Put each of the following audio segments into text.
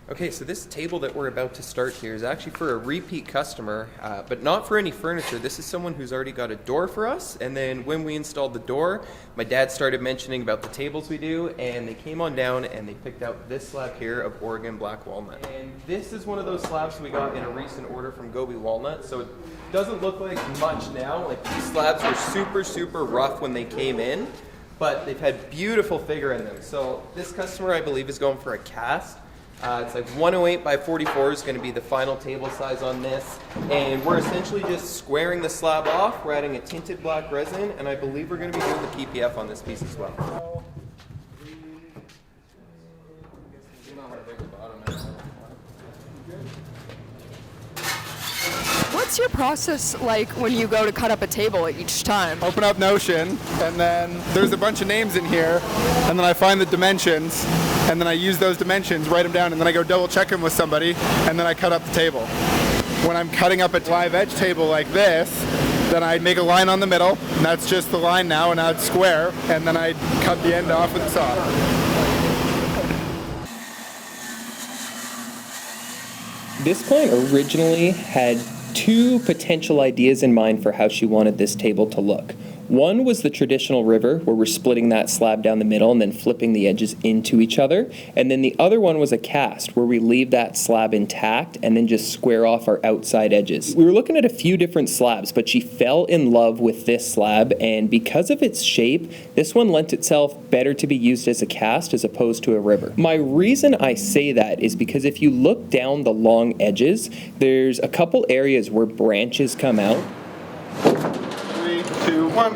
Okay, so this table that we're about to start here is actually for a repeat customer, but not for any furniture. This is someone who's already got a door for us, and then when we installed the door, my dad started mentioning about the tables we do, and they came on down and they picked out this slab here of Oregon black walnut. And this is one of those slabs we got in a recent order from Gobi Walnut, so it doesn't look like much now. Like, these slabs were super rough when they came in, but they've had beautiful figure in them. So this customer, I believe, is going for a cast. It's like 108 by 44 is going to be the final table size on this, and we're essentially just squaring the slab off. We're adding a tinted black resin, and I believe we're going to be doing the PPF on this piece as well. What's your process like when you go to cut up a table each time? Open up Notion, and then there's a bunch of names in here, and then I find the dimensions, and then I use those dimensions, write them down, and then I go double check them with somebody, and then I cut up the table. When I'm cutting up a live edge table like this, then I make a line on the middle, and that's just the line now, and now it's square, and then I cut the end off with the saw. This client originally had two potential ideas in mind for how she wanted this table to look. One was the traditional river, where we're splitting that slab down the middle and then flipping the edges into each other. And then the other one was a cast, where we leave that slab intact and then just square off our outside edges. We were looking at a few different slabs, but she fell in love with this slab, and because of its shape, this one lent itself better to be used as a cast as opposed to a river. My reason I say that is because if you look down the long edges, there's a couple areas where branches come out. 3, 2, 1.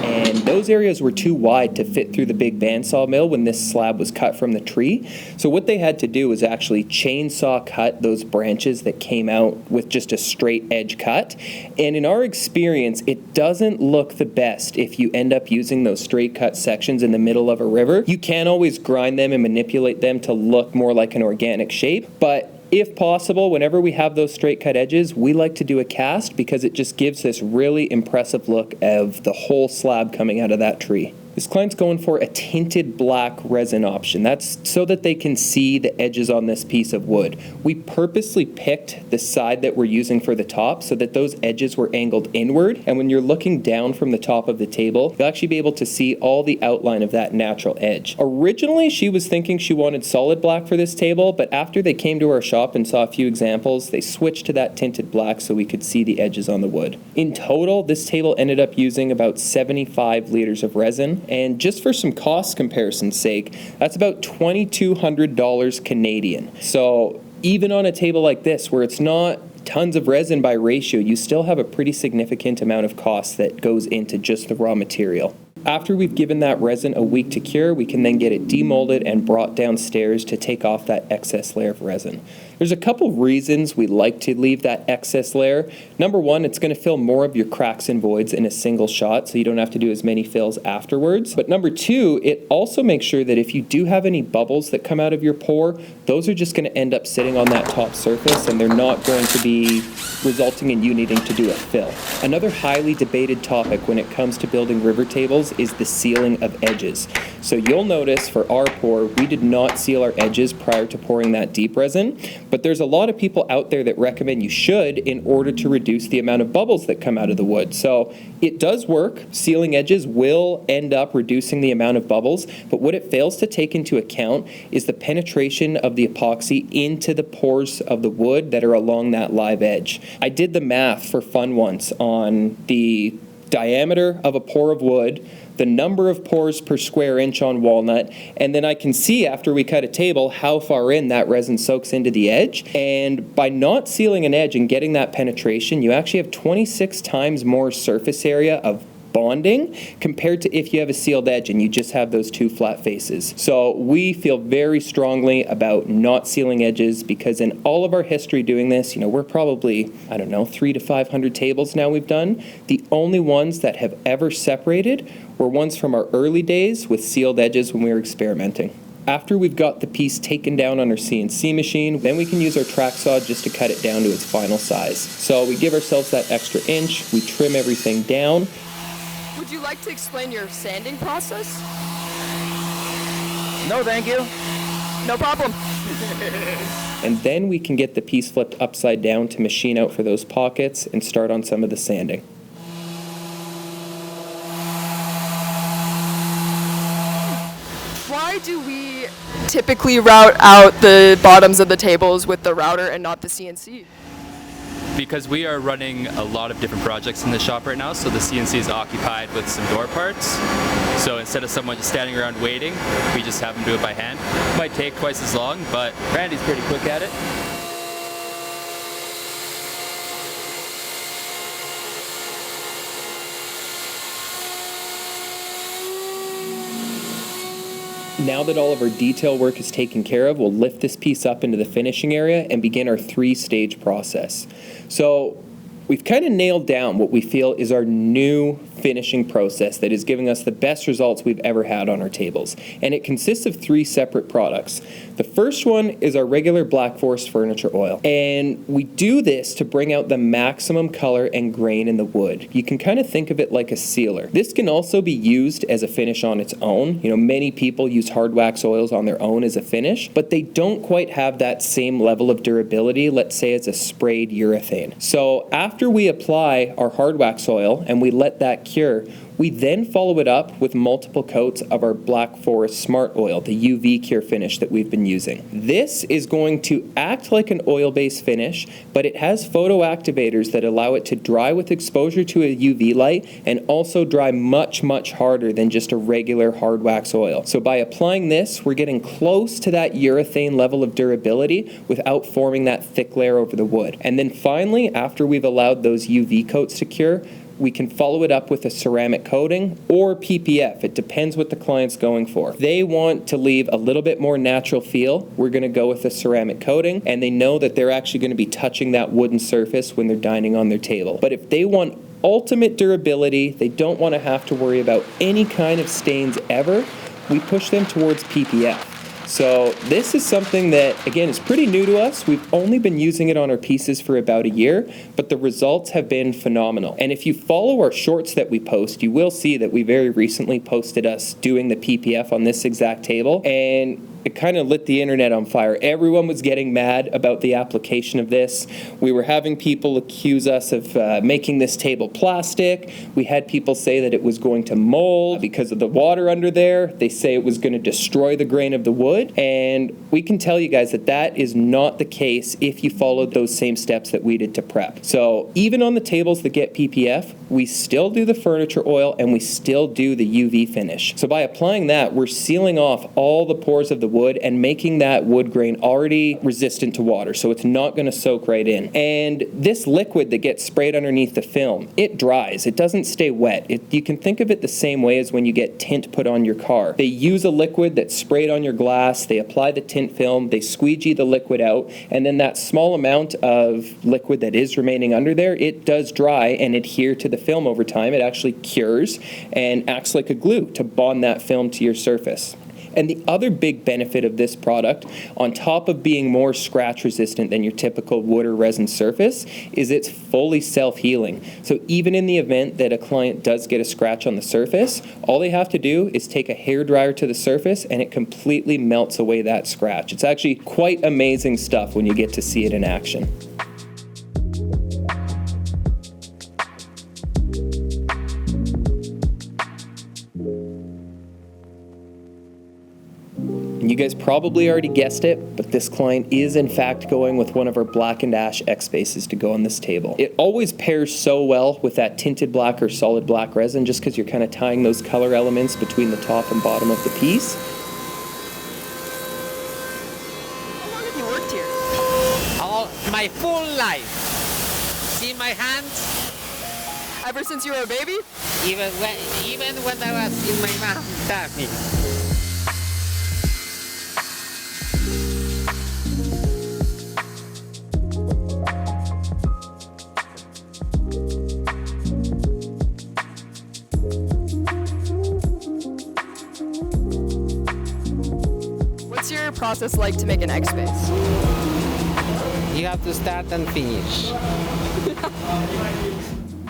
And those areas were too wide to fit through the big bandsaw mill when this slab was cut from the tree. So what they had to do was actually chainsaw cut those branches that came out with just a straight edge cut. And in our experience, it doesn't look the best if you end up using those straight cut sections in the middle of a river. You can always grind them and manipulate them to look more like an organic shape, but if possible, whenever we have those straight cut edges, we like to do a cast because it just gives this really impressive look of the whole slab coming out of that tree. This client's going for a tinted black resin option. That's so that they can see the edges on this piece of wood. We purposely picked the side that we're using for the top so that those edges were angled inward, and when you're looking down from the top of the table, you'll actually be able to see all the outline of that natural edge. Originally, she was thinking she wanted solid black for this table, but after they came to our shop and saw a few examples, they switched to that tinted black so we could see the edges on the wood. In total, this table ended up using about 75 liters of resin. And just for some cost comparison's sake, that's about $2,200 Canadian. So even on a table like this, where it's not tons of resin by ratio, you still have a pretty significant amount of cost that goes into just the raw material. After we've given that resin a week to cure, we can then get it demolded and brought downstairs to take off that excess layer of resin. There's a couple reasons we like to leave that excess layer. Number one, it's going to fill more of your cracks and voids in a single shot, so you don't have to do as many fills afterwards. But number two, it also makes sure that if you do have any bubbles that come out of your pour, those are just going to end up sitting on that top surface, and they're not going to be resulting in you needing to do a fill. Another highly debated topic when it comes to building river tables is the sealing of edges. So you'll notice for our pour, we did not seal our edges prior to pouring that deep resin, but there's a lot of people out there that recommend you should in order to reduce the amount of bubbles that come out of the wood. So it does work. Sealing edges will end up reducing the amount of bubbles, but what it fails to take into account is the penetration of the epoxy into the pores of the wood that are along that live edge. I did the math for fun once on the diameter of a pour of wood, the number of pores per square inch on walnut, and then I can see after we cut a table how far in that resin soaks into the edge. And by not sealing an edge and getting that penetration, you actually have 26 times more surface area of bonding compared to if you have a sealed edge and you just have those two flat faces. So we feel very strongly about not sealing edges because in all of our history doing this, we're probably, 300 to 500 tables now we've done. The only ones that have ever separated were ones from our early days with sealed edges when we were experimenting. After we've got the piece taken down on our CNC machine, then we can use our track saw just to cut it down to its final size. So we give ourselves that extra inch, we trim everything down. Would you like to explain your sanding process? No, thank you. No problem. And then we can get the piece flipped upside down to machine out for those pockets and start on some of the sanding. Why do we typically route out the bottoms of the tables with the router and not the CNC? Because we are running a lot of different projects in the shop right now, so the CNC is occupied with some door parts. So instead of someone just standing around waiting, we just have them do it by hand. Might take twice as long, but Randy's pretty quick at it. Now that all of our detail work is taken care of, we'll lift this piece up into the finishing area and begin our 3-stage process. So we've kind of nailed down what we feel is our new finishing process that is giving us the best results we've ever had on our tables. And it consists of 3 separate products. The first one is our regular Black Forest furniture oil. And we do this to bring out the maximum color and grain in the wood. You can kind of think of it like a sealer. This can also be used as a finish on its own. You know, many people use hard wax oils on their own as a finish, but they don't quite have that same level of durability, let's say as a sprayed urethane. So after we apply our hard wax oil and we let that cure, we then follow it up with multiple coats of our Black Forest Smart Oil, the UV cure finish that we've been using. This is going to act like an oil-based finish, but it has photoactivators that allow it to dry with exposure to a UV light and also dry much, much harder than just a regular hard wax oil. So by applying this, we're getting close to that urethane level of durability without forming that thick layer over the wood. And then finally, after we've allowed those UV coats to cure, we can follow it up with a ceramic coating or PPF. It depends what the client's going for. If they want to leave a little bit more natural feel, we're going to go with a ceramic coating, and they know that they're actually going to be touching that wooden surface when they're dining on their table. But if they want ultimate durability, they don't want to have to worry about any kind of stains ever, we push them towards PPF. So this is something that, again, is pretty new to us. We've only been using it on our pieces for about a year, but the results have been phenomenal. And if you follow our shorts that we post, you will see that we very recently posted us doing the PPF on this exact table, and it kind of lit the internet on fire. Everyone was getting mad about the application of this. We were having people accuse us of making this table plastic. We had people say that it was going to mold because of the water under there. They say it was going to destroy the grain of the wood. And we can tell you guys that that is not the case if you followed those same steps that we did to prep. So even on the tables that get PPF, we still do the furniture oil and we still do the UV finish. So by applying that, we're sealing off all the pores of the wood and making that wood grain already resistant to water, so it's not going to soak right in. And this liquid that gets sprayed underneath the film, it dries. It doesn't stay wet. You can think of it the same way as when you get tint put on your car. They use a liquid that's sprayed on your glass, they apply the tint film, they squeegee the liquid out, and then that small amount of liquid that is remaining under there, it does dry and adhere to the film over time. It actually cures and acts like a glue to bond that film to your surface. And the other big benefit of this product, on top of being more scratch resistant than your typical wood or resin surface, is it's fully self-healing. So even in the event that a client does get a scratch on the surface, all they have to do is take a hairdryer to the surface and it completely melts away that scratch. It's actually quite amazing stuff when you get to see it in action. You guys probably already guessed it, but this client is in fact going with one of our Black and Ash X bases to go on this table. It always pairs so well with that tinted black or solid black resin just because you're kind of tying those color elements between the top and bottom of the piece. How long have you worked here? All my full life. See my hands? Ever since you were a baby? Even when I was in my mom's tummy. What's your process like to make an X base? You have to start and finish.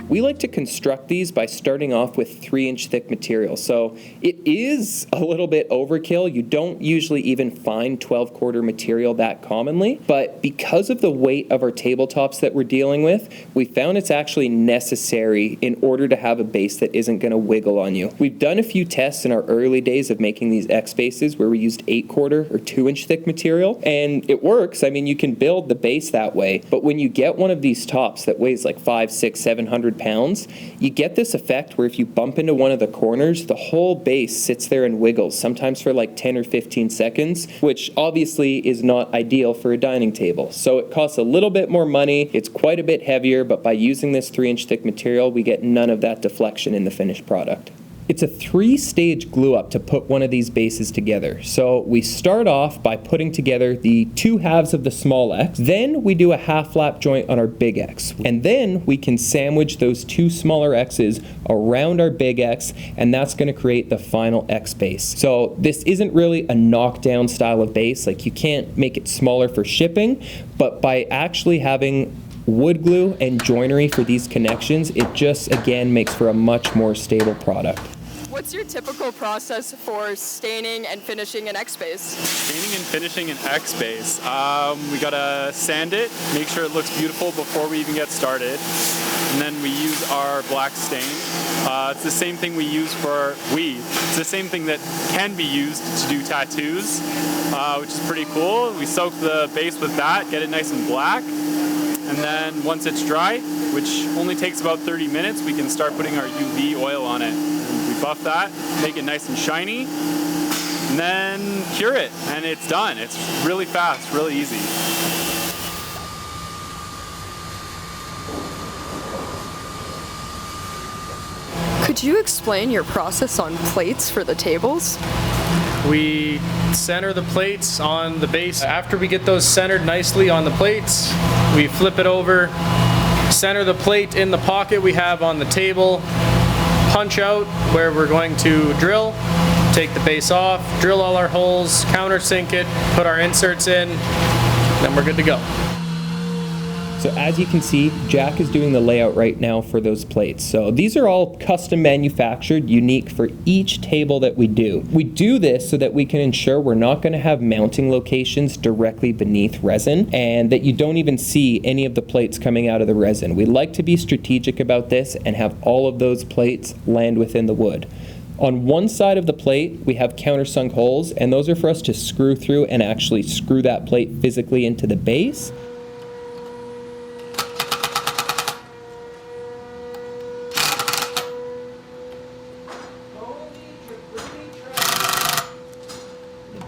We like to construct these by starting off with 3-inch thick material. So it is a little bit overkill. You don't usually even find 12-quarter material that commonly, but because of the weight of our tabletops that we're dealing with, we found it's actually necessary in order to have a base that isn't going to wiggle on you. We've done a few tests in our early days of making these X bases where we used 8-quarter or 2-inch thick material, and it works. I mean, you can build the base that way, but when you get one of these tops that weighs like 500, 600, 700 pounds, you get this effect where if you bump into one of the corners, the whole base sits there and wiggles, sometimes for like 10 or 15 seconds, which obviously is not ideal for a dining table. So it costs a little bit more money, it's quite a bit heavier, but by using this 3-inch thick material, we get none of that deflection in the finished product. It's a 3-stage glue up to put one of these bases together. So we start off by putting together the 2 halves of the small X, then we do a half lap joint on our big X, and then we can sandwich those 2 smaller X's around our big X, and that's going to create the final X base. So this isn't really a knockdown style of base, like you can't make it smaller for shipping, but by actually having wood glue and joinery for these connections, it just again makes for a much more stable product. What's your typical process for staining and finishing an X base? Staining and finishing an X base. We gotta sand it, make sure it looks beautiful before we even get started. And then we use our black stain. It's the same thing we use it's the same thing that can be used to do tattoos, which is pretty cool. We soak the base with that, get it nice and black. And then once it's dry, which only takes about 30 minutes, we can start putting our UV oil on it. We buff that, make it nice and shiny, and then cure it, and it's done. It's really fast, really easy. Could you explain your process on plates for the tables? We center the plates on the base. After we get those centered nicely on the plates, we flip it over, center the plate in the pocket we have on the table, punch out where we're going to drill, take the base off, drill all our holes, countersink it, put our inserts in, then we're good to go. So as you can see, Jack is doing the layout right now for those plates. So these are all custom manufactured, unique for each table that we do. We do this so that we can ensure we're not going to have mounting locations directly beneath resin and that you don't even see any of the plates coming out of the resin. We like to be strategic about this and have all of those plates land within the wood. On one side of the plate, we have countersunk holes, and those are for us to screw through and actually screw that plate physically into the base.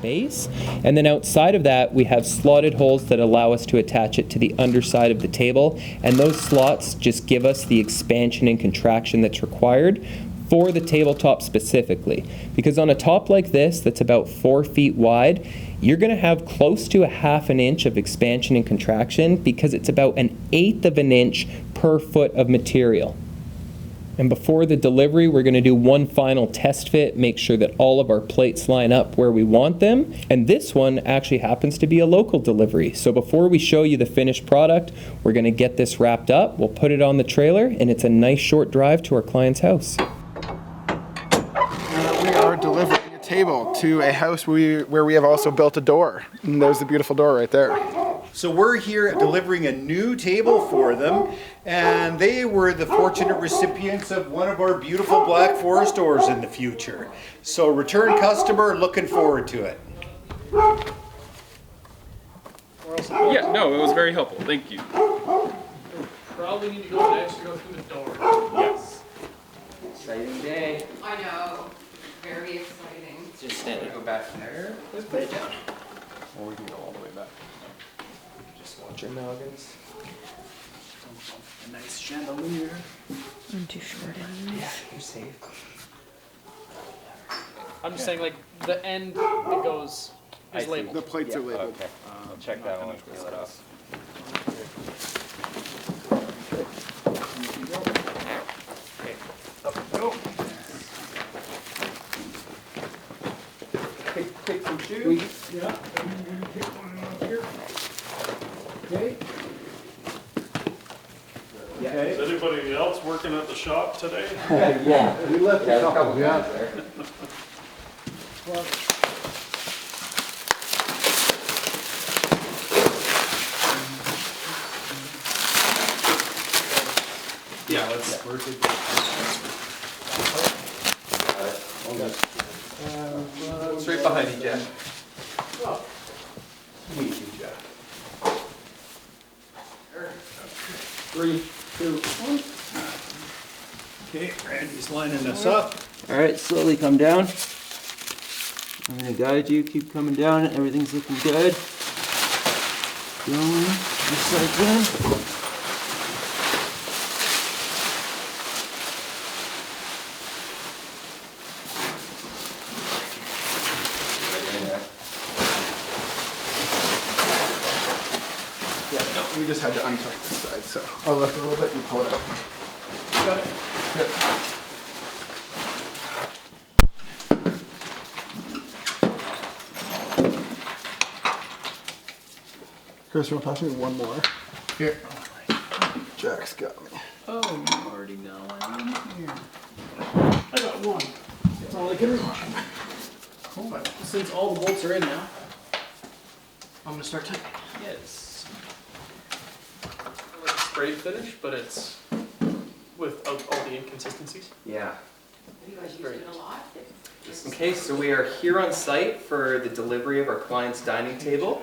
Base. And then outside of that, we have slotted holes that allow us to attach it to the underside of the table, and those slots just give us the expansion and contraction that's required for the tabletop specifically. Because on a top like this that's about 4 feet wide, you're going to have close to a 1/2 inch of expansion and contraction because it's about 1/8 of an inch per foot of material. And before the delivery, we're going to do one final test fit, make sure that all of our plates line up where we want them. And this one actually happens to be a local delivery. So before we show you the finished product, we're going to get this wrapped up. We'll put it on the trailer, and it's a nice short drive to our client's house. We are delivering a table to a house where we have also built a door. And there's the beautiful door right there. So we're here delivering a new table for them, and they were the fortunate recipients of one of our beautiful Black Forest doors in the future. So return customer, looking forward to it. Yeah, no, it was very helpful. Thank you. Probably need to go next to go through the door. Yes. Exciting day. I know. Very exciting. Just stand and go back there. Let's put it down. Or we can go all the way back. Just watch your noggins. A nice chandelier. I'm too short. Yeah, you're safe. I'm just saying, like, the end it goes is labeled. The plates are labeled. Okay, I'll check that one and peel it off. Pick some shoes. Yeah. Okay. Okay. Does everybody anybody else working at the shop today? Yeah, we left a couple. Yeah, let's work it. It's right behind you, Jeff. Meet you, Jeff. 3, 2, 1. Okay, Randy's lining us up. All right, slowly come down. I'm gonna guide you, keep coming down, everything's looking good. Going, just like that. Yeah, no, we just had to untuck this side, so I'll lift a little bit and pull it up. Got it? Good. Chris, you want to pass me one more? Here. Jack's got me. Oh, you already know. I got one. That's all I can reach. Cool. Since all the bolts are in now, I'm gonna start tightening. Yes. I like a spray finish, but it's without all the inconsistencies. Yeah. You guys using a lot? Okay, so we are here on site for the delivery of our client's dining table.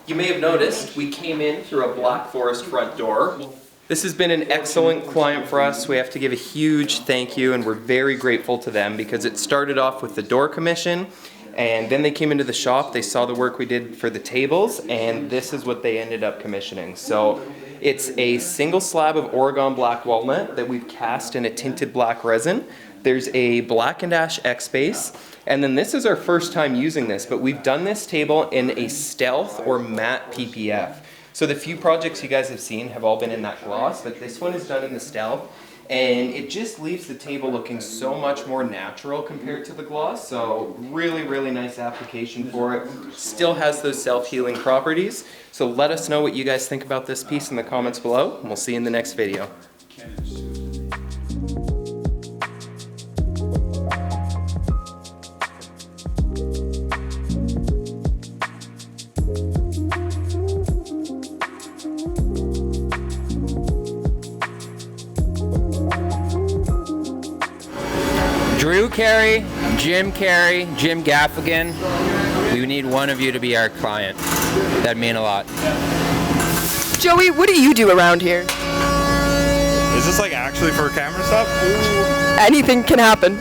You may have noticed we came in through a Black Forest front door. This has been an excellent client for us. We have to give a huge thank you, and we're very grateful to them because it started off with the door commission, and then they came into the shop, they saw the work we did for the tables, and this is what they ended up commissioning. So it's a single slab of Oregon black walnut that we've cast in a tinted black resin. There's a Black and Ash X base, and then this is our first time using this, but we've done this table in a stealth or matte PPF. So the few projects you guys have seen have all been in that gloss, but this one is done in the stealth, and it just leaves the table looking so much more natural compared to the gloss. So really, really nice application for it. Still has those self-healing properties. So let us know what you guys think about this piece in the comments below, and we'll see you in the next video. Drew Carey, Jim Carey, Jim Gaffigan. We need one of you to be our client. That'd mean a lot. Joey, what do you do around here? Is this like actually for camera stuff? Anything can happen.